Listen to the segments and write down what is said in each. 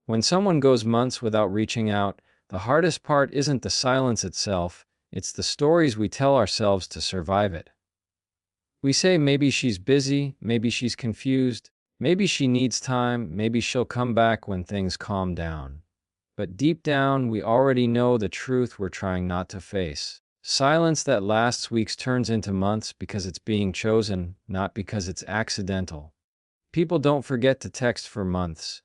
When someone goes months without reaching out, the hardest part isn't the silence itself, it's the stories we tell ourselves to survive it. We say maybe she's busy, maybe she's confused, maybe she needs time, maybe she'll come back when things calm down. But deep down, we already know the truth we're trying not to face. Silence that lasts weeks turns into months because it's being chosen, not because it's accidental. People don't forget to text for months.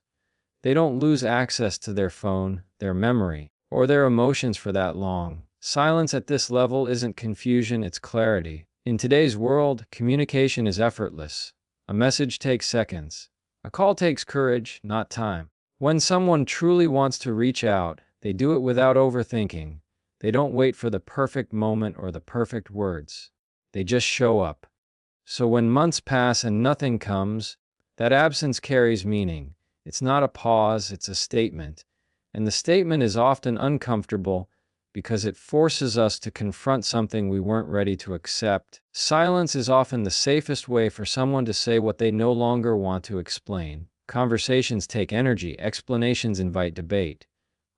They don't lose access to their phone, their memory, or their emotions for that long. Silence at this level isn't confusion, it's clarity. In today's world, communication is effortless. A message takes seconds. A call takes courage, not time. When someone truly wants to reach out, they do it without overthinking. They don't wait for the perfect moment or the perfect words. They just show up. So when months pass and nothing comes, that absence carries meaning. It's not a pause, it's a statement. And the statement is often uncomfortable because it forces us to confront something we weren't ready to accept. Silence is often the safest way for someone to say what they no longer want to explain. Conversations take energy, explanations invite debate,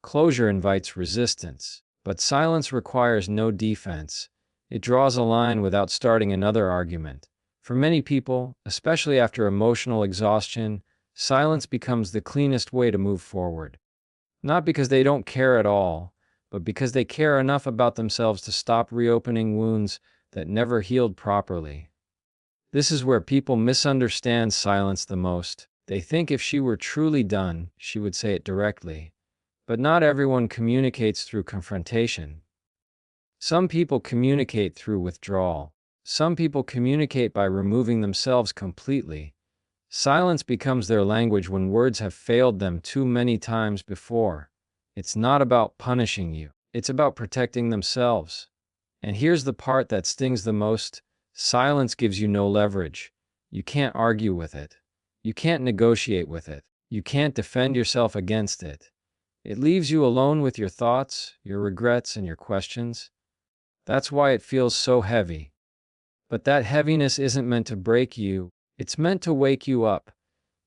closure invites resistance. But silence requires no defense. It draws a line without starting another argument. For many people, especially after emotional exhaustion, silence becomes the cleanest way to move forward. Not because they don't care at all, but because they care enough about themselves to stop reopening wounds that never healed properly. This is where people misunderstand silence the most. They think if she were truly done, she would say it directly. But not everyone communicates through confrontation. Some people communicate through withdrawal. Some people communicate by removing themselves completely. Silence becomes their language when words have failed them too many times before. It's not about punishing you. It's about protecting themselves. And here's the part that stings the most. Silence gives you no leverage. You can't argue with it. You can't negotiate with it. You can't defend yourself against it. It leaves you alone with your thoughts, your regrets, and your questions. That's why it feels so heavy. But that heaviness isn't meant to break you. It's meant to wake you up.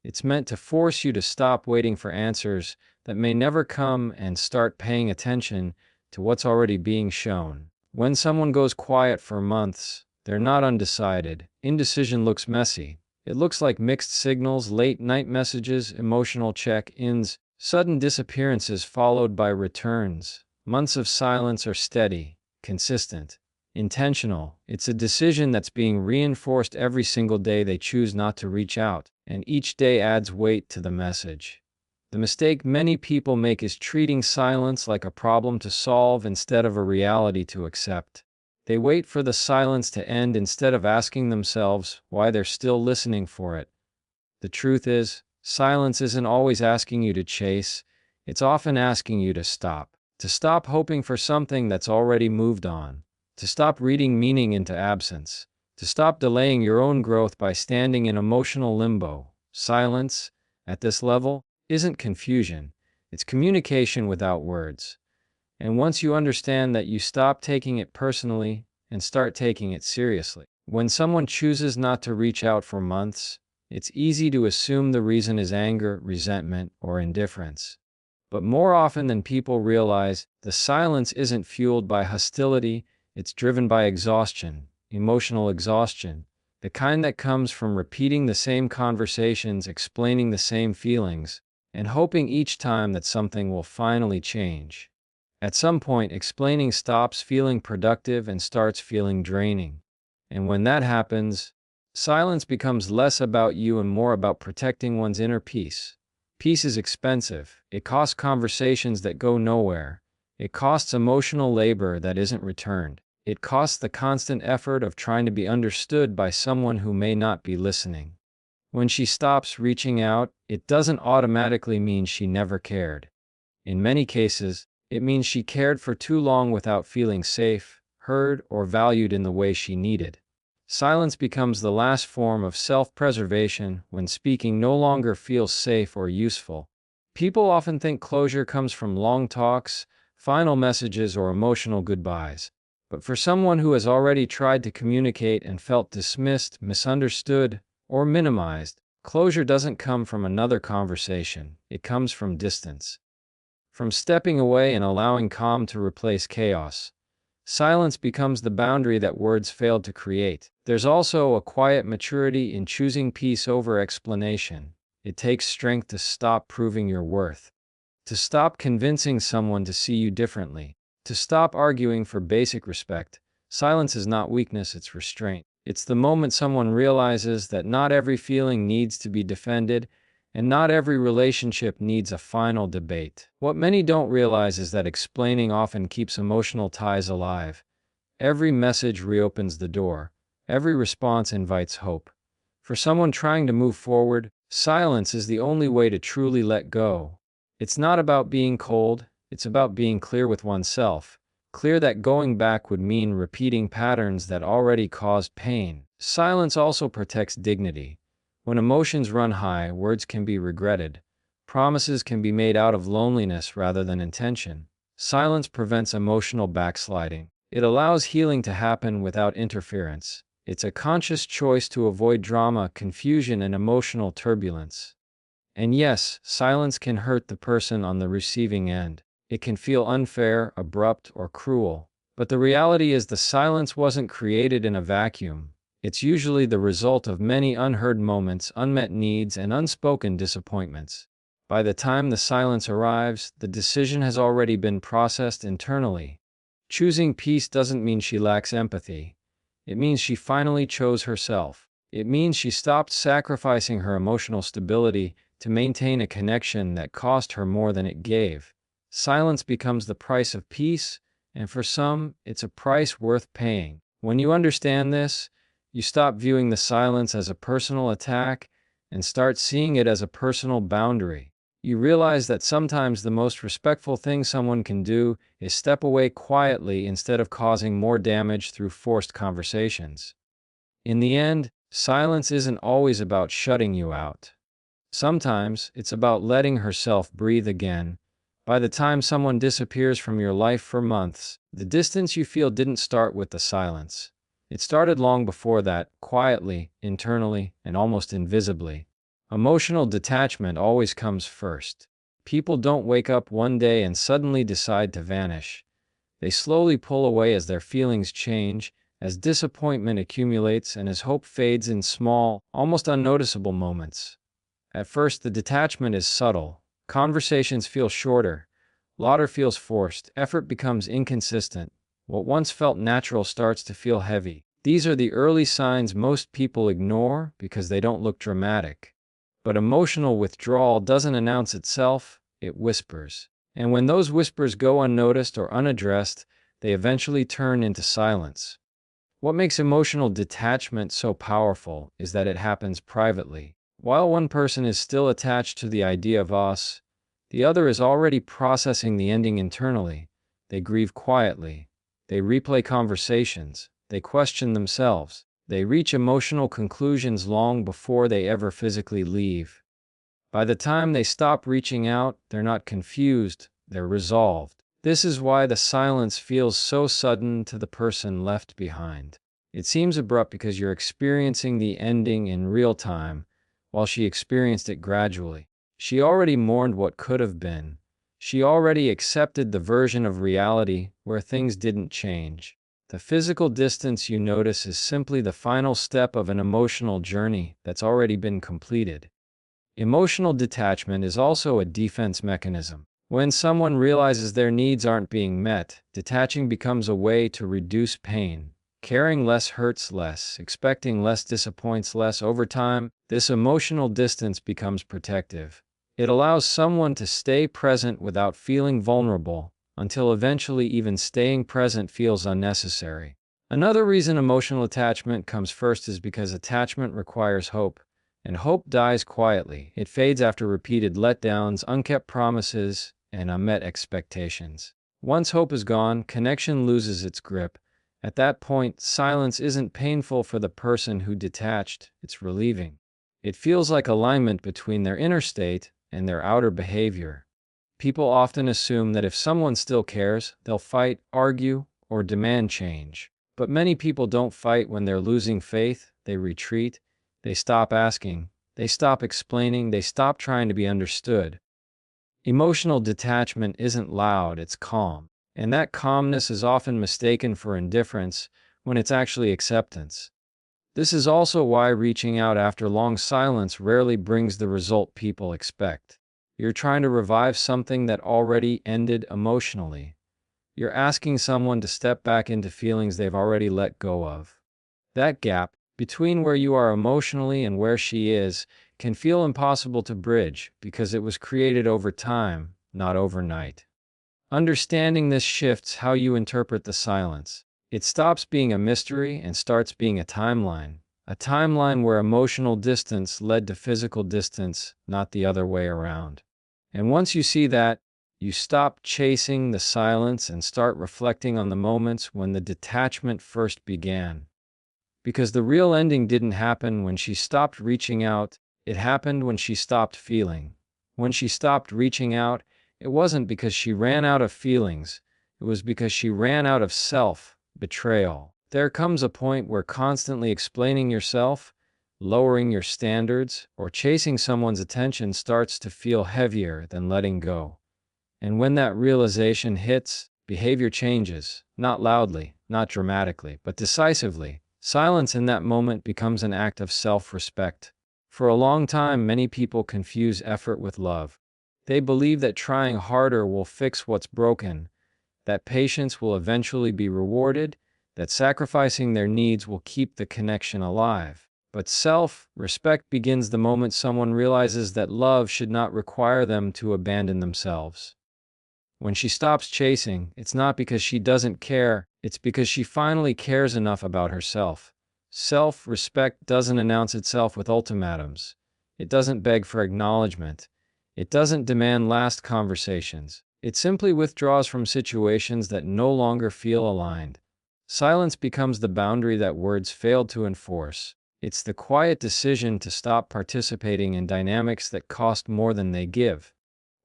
It's meant to force you to stop waiting for answers that may never come and start paying attention to what's already being shown. When someone goes quiet for months, they're not undecided. Indecision looks messy. It looks like mixed signals, late night messages, emotional check-ins, sudden disappearances followed by returns. Months of silence are steady, consistent, intentional. It's a decision that's being reinforced every single day they choose not to reach out, and each day adds weight to the message. The mistake many people make is treating silence like a problem to solve instead of a reality to accept. They wait for the silence to end instead of asking themselves why they're still listening for it. The truth is, silence isn't always asking you to chase, it's often asking you to stop. To stop hoping for something that's already moved on. To stop reading meaning into absence. To stop delaying your own growth by standing in emotional limbo. Silence, at this level, isn't confusion. It's communication without words. And once you understand that, you stop taking it personally and start taking it seriously. When someone chooses not to reach out for months, it's easy to assume the reason is anger, resentment, or indifference. But more often than people realize, the silence isn't fueled by hostility, it's driven by exhaustion, emotional exhaustion, the kind that comes from repeating the same conversations, explaining the same feelings, and hoping each time that something will finally change. At some point, explaining stops feeling productive and starts feeling draining. And when that happens, silence becomes less about you and more about protecting one's inner peace. Peace is expensive. It costs conversations that go nowhere. It costs emotional labor that isn't returned. It costs the constant effort of trying to be understood by someone who may not be listening. When she stops reaching out, it doesn't automatically mean she never cared. In many cases, it means she cared for too long without feeling safe, heard, or valued in the way she needed. Silence becomes the last form of self-preservation when speaking no longer feels safe or useful. People often think closure comes from long talks, final messages, or emotional goodbyes. But for someone who has already tried to communicate and felt dismissed, misunderstood, or minimized, Closure doesn't come from another conversation, it comes from distance. From stepping away and allowing calm to replace chaos. Silence becomes the boundary that words failed to create. There's also a quiet maturity in choosing peace over explanation. It takes strength to stop proving your worth, to stop convincing someone to see you differently, to stop arguing for basic respect. Silence is not weakness, it's restraint. It's the moment someone realizes that not every feeling needs to be defended, and not every relationship needs a final debate. What many don't realize is that explaining often keeps emotional ties alive. Every message reopens the door. Every response invites hope. For someone trying to move forward, silence is the only way to truly let go. It's not about being cold, it's about being clear with oneself. Clear that going back would mean repeating patterns that already caused pain. Silence also protects dignity. When emotions run high, words can be regretted. Promises can be made out of loneliness rather than intention. Silence prevents emotional backsliding. It allows healing to happen without interference. It's a conscious choice to avoid drama, confusion, and emotional turbulence. And yes, silence can hurt the person on the receiving end. It can feel unfair, abrupt, or cruel. But the reality is the silence wasn't created in a vacuum. It's usually the result of many unheard moments, unmet needs, and unspoken disappointments. By the time the silence arrives, the decision has already been processed internally. Choosing peace doesn't mean she lacks empathy. It means she finally chose herself. It means she stopped sacrificing her emotional stability to maintain a connection that cost her more than it gave. Silence becomes the price of peace, and for some, it's a price worth paying. When you understand this, you stop viewing the silence as a personal attack and start seeing it as a personal boundary. You realize that sometimes the most respectful thing someone can do is step away quietly instead of causing more damage through forced conversations. In the end, silence isn't always about shutting you out. Sometimes it's about letting herself breathe again. By the time someone disappears from your life for months, the distance you feel didn't start with the silence. It started long before that, quietly, internally, and almost invisibly. Emotional detachment always comes first. People don't wake up one day and suddenly decide to vanish. They slowly pull away as their feelings change, as disappointment accumulates, and as hope fades in small, almost unnoticeable moments. At first, the detachment is subtle. Conversations feel shorter. Laughter feels forced. Effort becomes inconsistent. What once felt natural starts to feel heavy. These are the early signs most people ignore because they don't look dramatic. But emotional withdrawal doesn't announce itself, it whispers. And when those whispers go unnoticed or unaddressed, they eventually turn into silence. What makes emotional detachment so powerful is that it happens privately. While one person is still attached to the idea of us, the other is already processing the ending internally. They grieve quietly. They replay conversations. They question themselves. They reach emotional conclusions long before they ever physically leave. By the time they stop reaching out, they're not confused, they're resolved. This is why the silence feels so sudden to the person left behind. It seems abrupt because you're experiencing the ending in real time, while she experienced it gradually. She already mourned what could have been. She already accepted the version of reality where things didn't change. The physical distance you notice is simply the final step of an emotional journey that's already been completed. Emotional detachment is also a defense mechanism. When someone realizes their needs aren't being met, detaching becomes a way to reduce pain. Caring less hurts less, expecting less disappoints less. Over time, this emotional distance becomes protective. It allows someone to stay present without feeling vulnerable, until eventually even staying present feels unnecessary. Another reason emotional attachment comes first is because attachment requires hope. And hope dies quietly. It fades after repeated letdowns, unkept promises, and unmet expectations. Once hope is gone, connection loses its grip. At that point, silence isn't painful for the person who detached, it's relieving. It feels like alignment between their inner state and their outer behavior. People often assume that if someone still cares, they'll fight, argue, or demand change. But many people don't fight when they're losing faith, they retreat. They stop asking, They stop explaining, they stop trying to be understood. Emotional detachment isn't loud, it's calm. And that calmness is often mistaken for indifference when it's actually acceptance. This is also why reaching out after long silence rarely brings the result people expect. You're trying to revive something that already ended emotionally. You're asking someone to step back into feelings they've already let go of. That gap, between where you are emotionally and where she is, can feel impossible to bridge because it was created over time, not overnight. Understanding this shifts how you interpret the silence. It stops being a mystery and starts being a timeline where emotional distance led to physical distance, not the other way around. And once you see that, you stop chasing the silence and start reflecting on the moments when the detachment first began. Because the real ending didn't happen when she stopped reaching out, it happened when she stopped feeling. When she stopped reaching out, it wasn't because she ran out of feelings, it was because she ran out of self-betrayal. There comes a point where constantly explaining yourself, lowering your standards, or chasing someone's attention starts to feel heavier than letting go. And when that realization hits, behavior changes, not loudly, not dramatically, but decisively. Silence in that moment becomes an act of self-respect. For a long time, many people confuse effort with love. They believe that trying harder will fix what's broken, that patience will eventually be rewarded, that sacrificing their needs will keep the connection alive. But self-respect begins the moment someone realizes that love should not require them to abandon themselves. When she stops chasing, it's not because she doesn't care, it's because she finally cares enough about herself. Self-respect doesn't announce itself with ultimatums. It doesn't beg for acknowledgement. It doesn't demand last conversations. It simply withdraws from situations that no longer feel aligned. Silence becomes the boundary that words failed to enforce. It's the quiet decision to stop participating in dynamics that cost more than they give.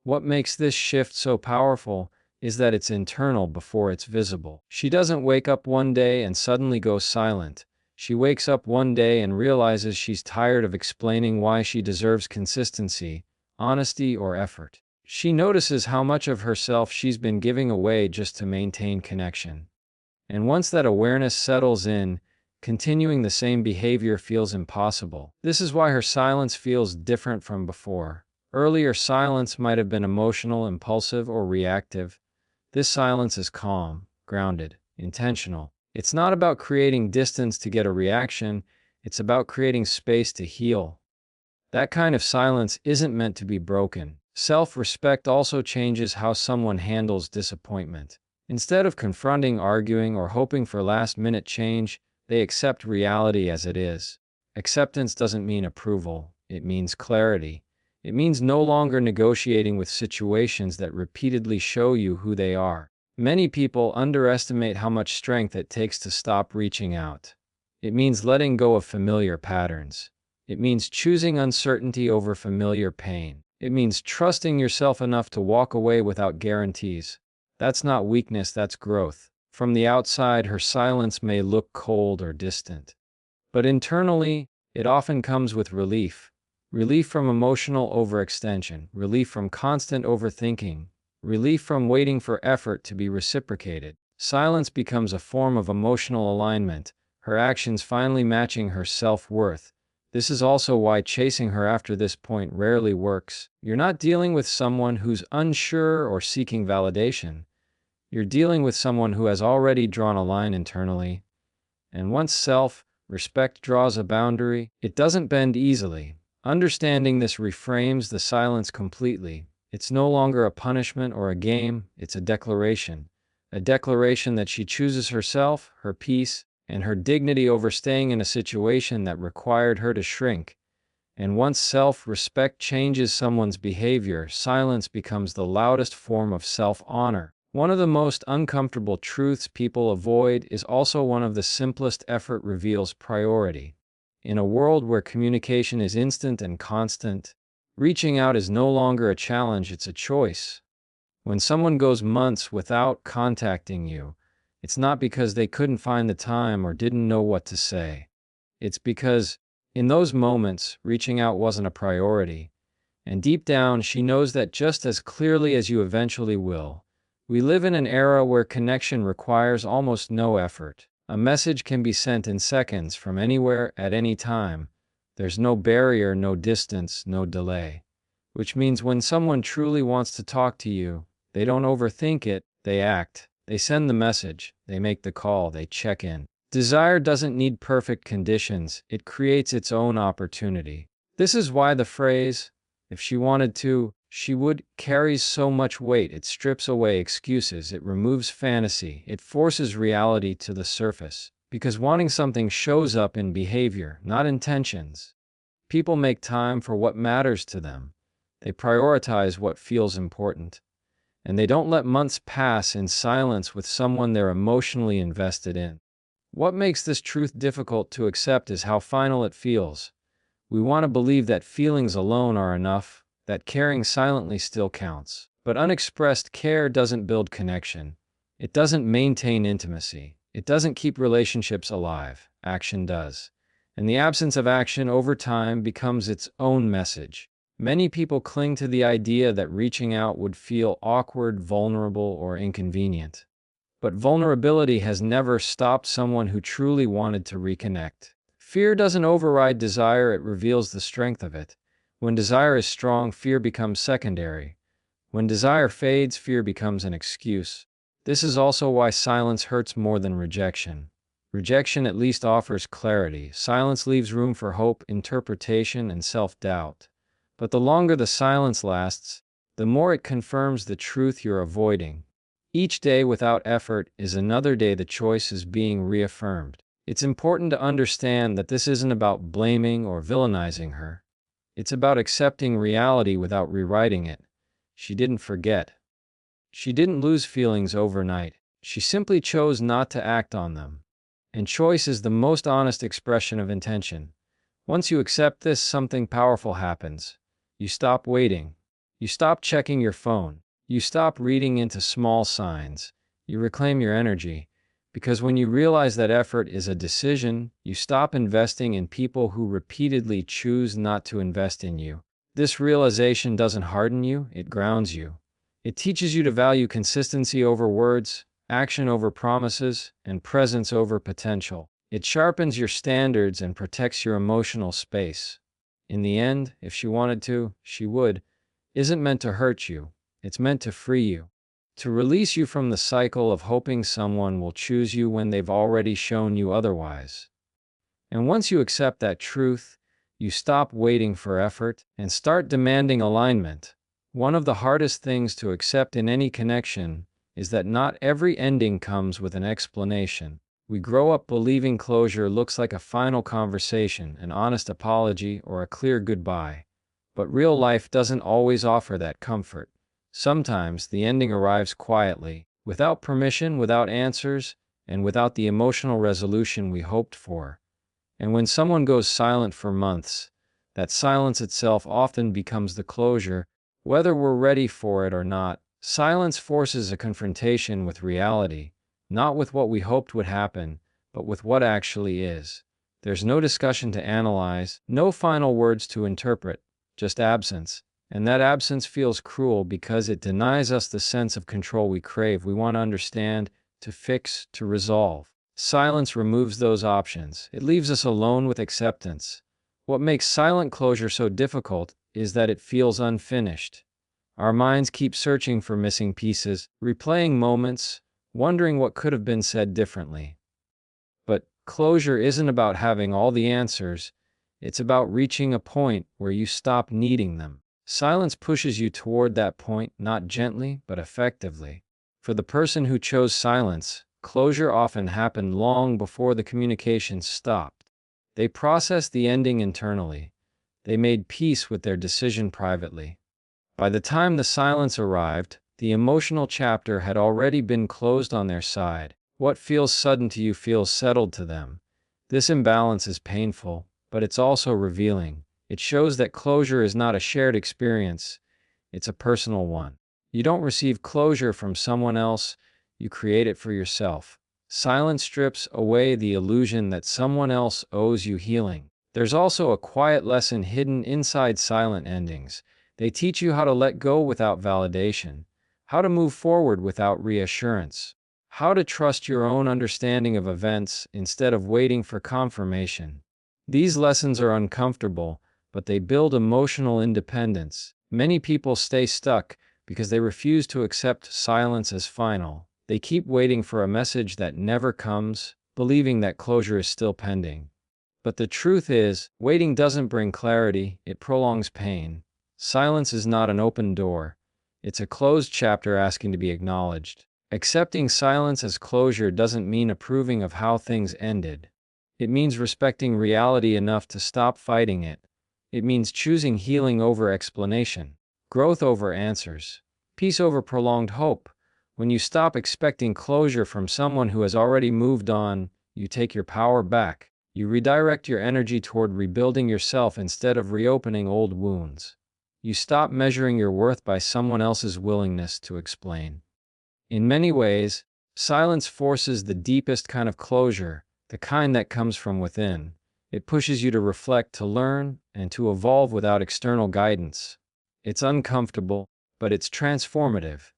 What makes this shift so powerful is that it's internal before it's visible. She doesn't wake up one day and suddenly go silent. She wakes up one day and realizes she's tired of explaining why she deserves consistency, honesty, or effort. She notices how much of herself she's been giving away just to maintain connection. And once that awareness settles in, continuing the same behavior feels impossible. This is why her silence feels different from before. Earlier silence might have been emotional, impulsive, or reactive. This silence is calm, grounded, intentional. It's not about creating distance to get a reaction, it's about creating space to heal. That kind of silence isn't meant to be broken. Self-respect also changes how someone handles disappointment. Instead of confronting, arguing, or hoping for last-minute change, they accept reality as it is. Acceptance doesn't mean approval, it means clarity. It means no longer negotiating with situations that repeatedly show you who they are. Many people underestimate how much strength it takes to stop reaching out. It means letting go of familiar patterns. It means choosing uncertainty over familiar pain. It means trusting yourself enough to walk away without guarantees. That's not weakness, that's growth. From the outside, her silence may look cold or distant. But internally, it often comes with relief. Relief from emotional overextension, relief from constant overthinking, relief from waiting for effort to be reciprocated. Silence becomes a form of emotional alignment, her actions finally matching her self-worth. This is also why chasing her after this point rarely works. You're not dealing with someone who's unsure or seeking validation. You're dealing with someone who has already drawn a line internally. And once self-respect draws a boundary, it doesn't bend easily. Understanding this reframes the silence completely. It's no longer a punishment or a game, it's a declaration. A declaration that she chooses herself, her peace, and her dignity over staying in a situation that required her to shrink. And once self-respect changes someone's behavior, silence becomes the loudest form of self-honor. One of the most uncomfortable truths people avoid is also one of the simplest. Effort reveals priority. In a world where communication is instant and constant, reaching out is no longer a challenge, it's a choice. When someone goes months without contacting you, it's not because they couldn't find the time or didn't know what to say. It's because In those moments, reaching out wasn't a priority, and deep down, she knows that just as clearly as you eventually will. We live in an era where connection requires almost no effort. A message can be sent in seconds from anywhere at any time. There's no barrier, no distance, no delay. Which means when someone truly wants to talk to you, they don't overthink it, they act. They send the message, they make the call, they check in. Desire doesn't need perfect conditions, it creates its own opportunity. This is why the phrase, "if she wanted to, she would," carries so much weight. It strips away excuses, it removes fantasy, it forces reality to the surface. Because wanting something shows up in behavior, not intentions. People make time for what matters to them. They prioritize what feels important. And they don't let months pass in silence with someone they're emotionally invested in. What makes this truth difficult to accept is how final it feels. We want to believe that feelings alone are enough, that caring silently still counts. But unexpressed care doesn't build connection. It doesn't maintain intimacy. It doesn't keep relationships alive. Action does. And the absence of action over time becomes its own message. Many people cling to the idea that reaching out would feel awkward, vulnerable, or inconvenient. But vulnerability has never stopped someone who truly wanted to reconnect. Fear doesn't override desire, it reveals the strength of it. When desire is strong, fear becomes secondary. When desire fades, fear becomes an excuse. This is also why silence hurts more than rejection. Rejection at least offers clarity. Silence leaves room for hope, interpretation, and self-doubt. But the longer the silence lasts, the more it confirms the truth you're avoiding. Each day without effort is another day the choice is being reaffirmed. It's important to understand that this isn't about blaming or villainizing her. It's about accepting reality without rewriting it. She didn't forget. She didn't lose feelings overnight. She simply chose not to act on them. And choice is the most honest expression of intention. Once you accept this, something powerful happens. You stop waiting. You stop checking your phone. You stop reading into small signs. You reclaim your energy. Because when you realize that effort is a decision, you stop investing in people who repeatedly choose not to invest in you. This realization doesn't harden you, it grounds you. It teaches you to value consistency over words, action over promises, and presence over potential. It sharpens your standards and protects your emotional space. In the end, if she wanted to, she would, isn't meant to hurt you. It's meant to free you. To release you from the cycle of hoping someone will choose you when they've already shown you otherwise. And once you accept that truth, you stop waiting for effort and start demanding alignment. One of the hardest things to accept in any connection is that not every ending comes with an explanation. We grow up believing closure looks like a final conversation, an honest apology, or a clear goodbye. But real life doesn't always offer that comfort. Sometimes the ending arrives quietly, without permission, without answers, and without the emotional resolution we hoped for. And when someone goes silent for months, that silence itself often becomes the closure, whether we're ready for it or not. Silence forces a confrontation with reality, not with what we hoped would happen, but with what actually is. There's no discussion to analyze, no final words to interpret, just absence. And that absence feels cruel because it denies us the sense of control we crave. We want to understand, to fix, to resolve. Silence removes those options. It leaves us alone with acceptance. What makes silent closure so difficult is that it feels unfinished. Our minds keep searching for missing pieces, replaying moments, wondering what could have been said differently. But closure isn't about having all the answers. It's about reaching a point where you stop needing them. Silence pushes you toward that point, not gently, but effectively. For the person who chose silence, closure often happened long before the communication stopped. They processed the ending internally. They made peace with their decision privately. By the time the silence arrived, the emotional chapter had already been closed on their side. What feels sudden to you feels settled to them. This imbalance is painful, but it's also revealing. It shows that closure is not a shared experience, it's a personal one. You don't receive closure from someone else, you create it for yourself. Silence strips away the illusion that someone else owes you healing. There's also a quiet lesson hidden inside silent endings. They teach you how to let go without validation, how to move forward without reassurance, how to trust your own understanding of events instead of waiting for confirmation. These lessons are uncomfortable, but they build emotional independence. Many people stay stuck because they refuse to accept silence as final. They keep waiting for a message that never comes, believing that closure is still pending. But the truth is, waiting doesn't bring clarity, it prolongs pain. Silence is not an open door. It's a closed chapter asking to be acknowledged. Accepting silence as closure doesn't mean approving of how things ended. It means respecting reality enough to stop fighting it. It means choosing healing over explanation, growth over answers, peace over prolonged hope. When you stop expecting closure from someone who has already moved on, you take your power back. You redirect your energy toward rebuilding yourself instead of reopening old wounds. You stop measuring your worth by someone else's willingness to explain. In many ways, silence forces the deepest kind of closure, the kind that comes from within. It pushes you to reflect, to learn, and to evolve without external guidance. It's uncomfortable, but it's transformative.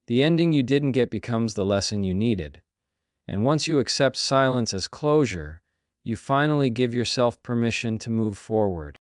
The ending you didn't get becomes the lesson you needed. And once you accept silence as closure, you finally give yourself permission to move forward.